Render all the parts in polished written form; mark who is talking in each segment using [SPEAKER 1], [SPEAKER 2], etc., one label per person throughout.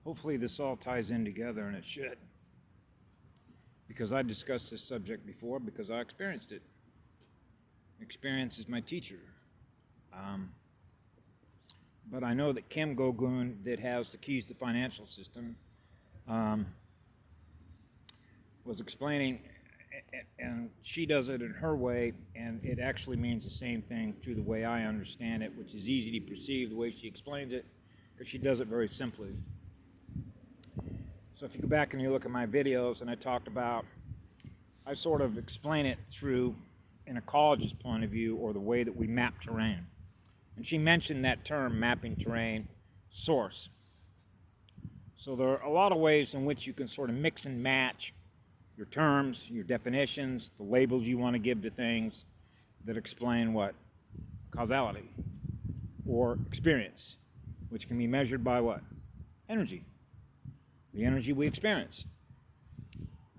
[SPEAKER 1] Hopefully this all ties in together, and it should. Because I discussed this subject before because I experienced it. Experience is my teacher. But I know that Kim Gogun, that has the keys to the financial system, was explaining, and she does it in her way, and it actually means the same thing to the way I understand it, which is easy to perceive the way she explains it, because she does it very simply. So if you go back and you look at my videos, and I sort of explain it through an ecologist's point of view, or the way that we map terrain. And she mentioned that term, mapping terrain, source. So there are a lot of ways in which you can sort of mix and match your terms, your definitions, the labels you want to give to things that explain what? Causality or experience, which can be measured by what? Energy. The energy we experience.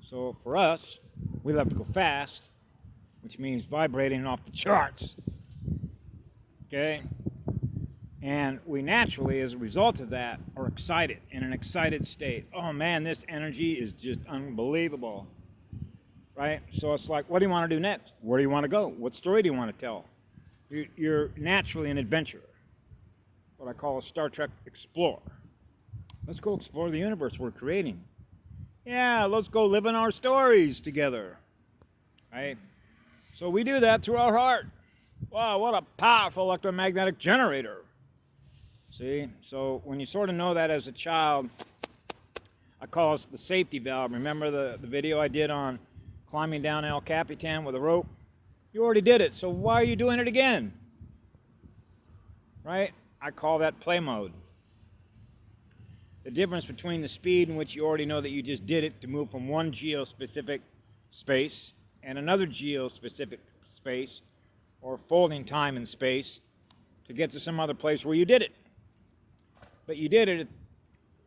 [SPEAKER 1] So for us, we love to go fast, which means vibrating off the charts. Okay? And we naturally, as a result of that, are excited, in an excited state. Oh man, this energy is just unbelievable. Right? So it's like, what do you want to do next? Where do you want to go? What story do you want to tell? You're naturally an adventurer. What I call a Star Trek explorer. Let's go explore the universe we're creating. Yeah, let's go live in our stories together. Right? So we do that through our heart. Wow, what a powerful electromagnetic generator. See, so when you sort of know that as a child, I call it the safety valve. Remember the video I did on climbing down El Capitan with a rope? You already did it, so why are you doing it again? Right? I call that play mode. The difference between the speed in which you already know that you just did it to move from one geospecific space and another geospecific space, or folding time and space, to get to some other place where you did it. But you did it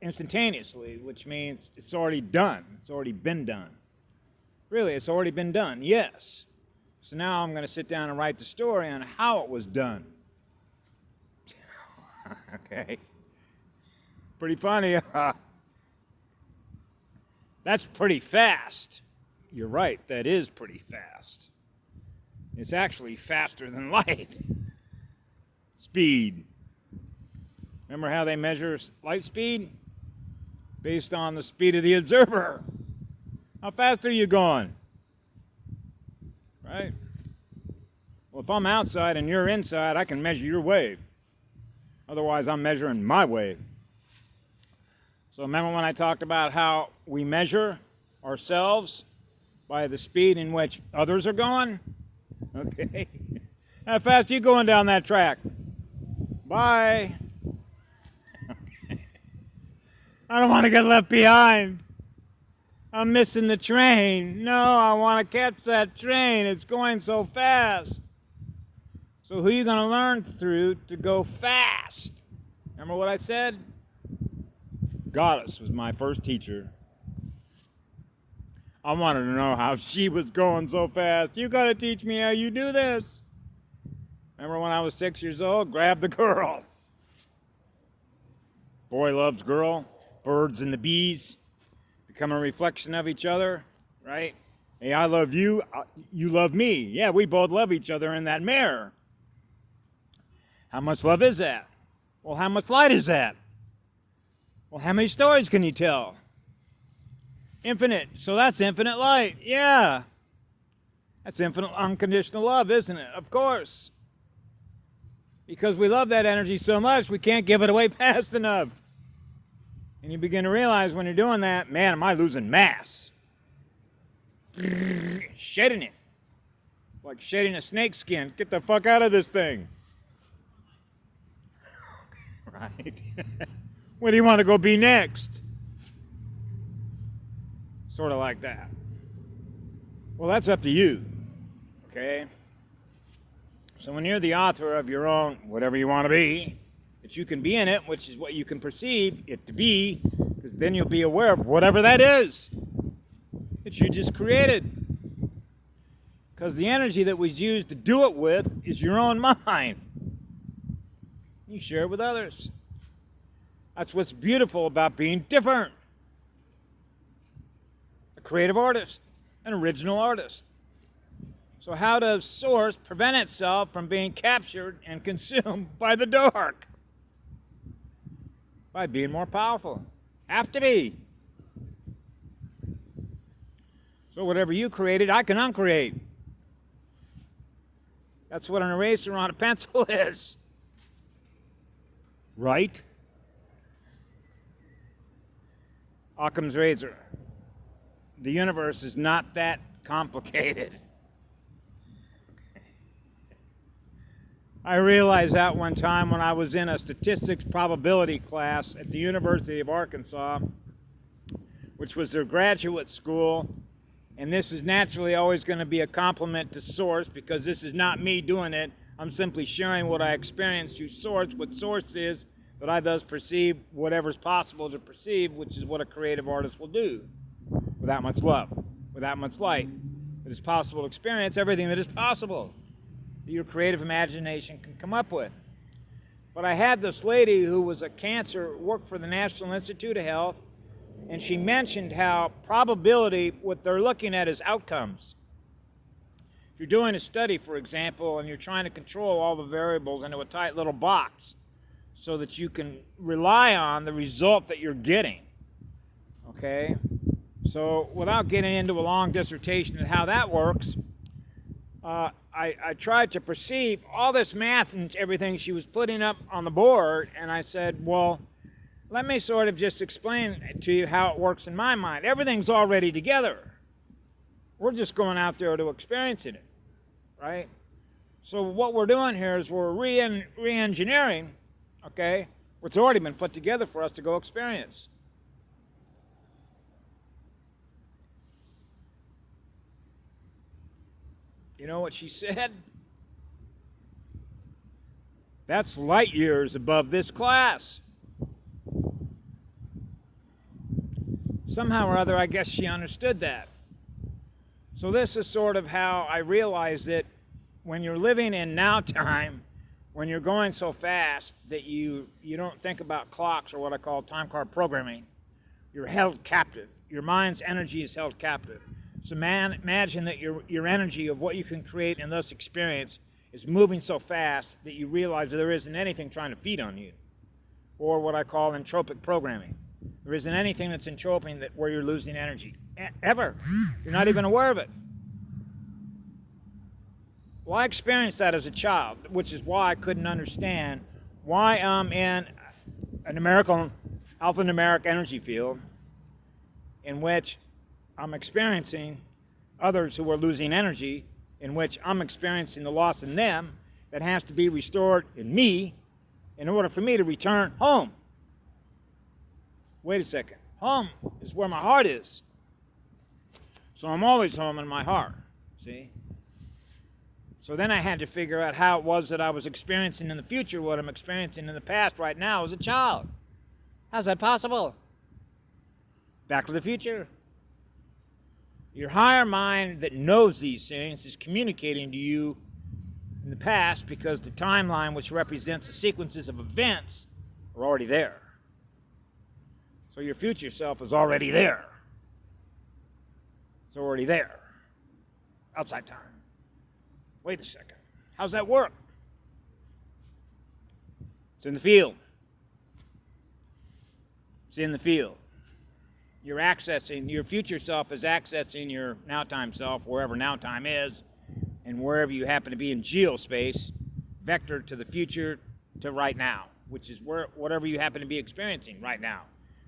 [SPEAKER 1] instantaneously, which means it's already done. It's already been done. Really, it's already been done, yes. So now I'm going to sit down and write the story on how it was done. Okay. Pretty funny. That's pretty fast. You're right, that is pretty fast. It's actually faster than light. Speed. Remember how they measure light speed? Based on the speed of the observer. How fast are you going? Right? Well, if I'm outside and you're inside, I can measure your wave. Otherwise, I'm measuring my wave. So remember when I talked about how we measure ourselves by the speed in which others are going? Okay. How fast are you going down that track? Bye. Okay. I don't want to get left behind. I'm missing the train. No, I want to catch that train. It's going so fast. So who are you going to learn through to go fast? Remember what I said? Goddess was my first teacher. I wanted to know how she was going so fast. You got to teach me how you do this. Remember when I was 6 years old? Grab the girl. Boy loves girl. Birds and the bees become a reflection of each other, right? Hey, I love you. You love me. Yeah, we both love each other in that mirror. How much love is that? Well, how much light is that? Well, how many stories can you tell? Infinite. So that's infinite light. Yeah. That's infinite unconditional love, isn't it? Of course. Because we love that energy so much, we can't give it away fast enough. And you begin to realize when you're doing that, man, am I losing mass? Shedding it. Like shedding a snake skin. Get the fuck out of this thing. Right? Where do you want to go be next? Sort of like that. Well, that's up to you. Okay? So when you're the author of your own, whatever you want to be, that you can be in it, which is what you can perceive it to be, because then you'll be aware of whatever that is that you just created. Because the energy that was used to do it with is your own mind. You share it with others. That's what's beautiful about being different. A creative artist, an original artist. So how does Source prevent itself from being captured and consumed by the dark? By being more powerful. Have to be. So whatever you created, I can uncreate. That's what an eraser on a pencil is. Right? Occam's razor. The universe is not that complicated. I realized that one time when I was in a statistics probability class at the University of Arkansas, which was their graduate school. And this is naturally always going to be a compliment to Source, because this is not me doing it. I'm simply sharing what I experienced through Source. What Source is, that I thus perceive whatever's possible to perceive, which is what a creative artist will do. Without much love, without much light. It is possible to experience everything that is possible that your creative imagination can come up with. But I had this lady who was a cancer, worked for the National Institute of Health, and she mentioned how probability, what they're looking at is outcomes. If you're doing a study, for example, and you're trying to control all the variables into a tight little box so that you can rely on the result that you're getting, okay? So without getting into a long dissertation on how that works, I tried to perceive all this math and everything she was putting up on the board, and I said, well, let me sort of just explain to you how it works in my mind. Everything's already together. We're just going out there to experiencing it, right? So what we're doing here is we're re-engineering, okay, what's already been put together for us to go experience. You know what she said? That's light years above this class. Somehow or other, I guess she understood that. So this is sort of how I realized that when you're living in now time, when you're going so fast that you don't think about clocks or what I call time card programming, you're held captive. Your mind's energy is held captive. So imagine that your energy of what you can create and thus experience is moving so fast that you realize that there isn't anything trying to feed on you, or what I call entropic programming. There isn't anything that's entroping that where you're losing energy, ever. You're not even aware of it. Well, I experienced that as a child, which is why I couldn't understand why I'm in an alphanumeric energy field in which I'm experiencing others who are losing energy, in which I'm experiencing the loss in them that has to be restored in me in order for me to return home. Wait a second. Home is where my heart is. So I'm always home in my heart, see? So then I had to figure out how it was that I was experiencing in the future what I'm experiencing in the past right now as a child. How's that possible? Back to the future. Your higher mind that knows these things is communicating to you in the past because the timeline, which represents the sequences of events, are already there. So your future self is already there. It's already there. Outside time. Wait a second. How's that work? It's in the field. It's in the field. You're accessing, your future self is accessing your now time self, wherever now time is, and wherever you happen to be in geospace, vector to the future to right now, which is whatever you happen to be experiencing right now.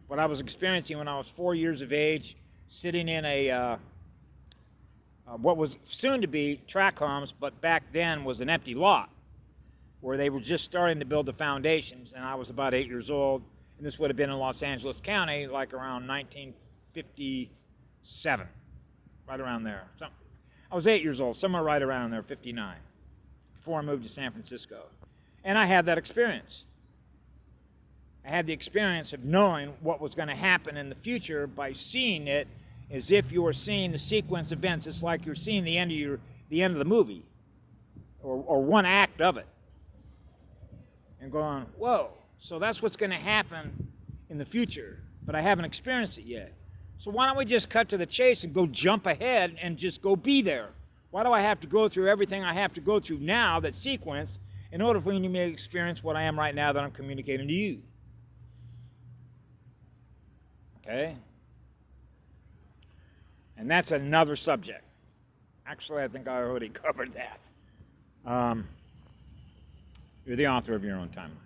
[SPEAKER 1] What I was experiencing when I was 4 years of age, sitting in a what was soon to be tract homes, but back then was an empty lot where they were just starting to build the foundations, and I was about 8 years old, and this would have been in Los Angeles County, like around 1957, right around there. So I was 8 years old, somewhere right around there, 59, before I moved to San Francisco, and I had that experience. I had the experience of knowing what was going to happen in the future by seeing it as if you were seeing the sequence of events. It's like you're seeing the end of the movie, or one act of it, and going, whoa, so that's what's going to happen in the future, but I haven't experienced it yet. So why don't we just cut to the chase and go jump ahead and just go be there? Why do I have to go through everything I have to go through now, that sequence, in order for me to experience what I am right now that I'm communicating to you? Okay? And that's another subject. Actually, I think I already covered that. You're the author of your own timeline.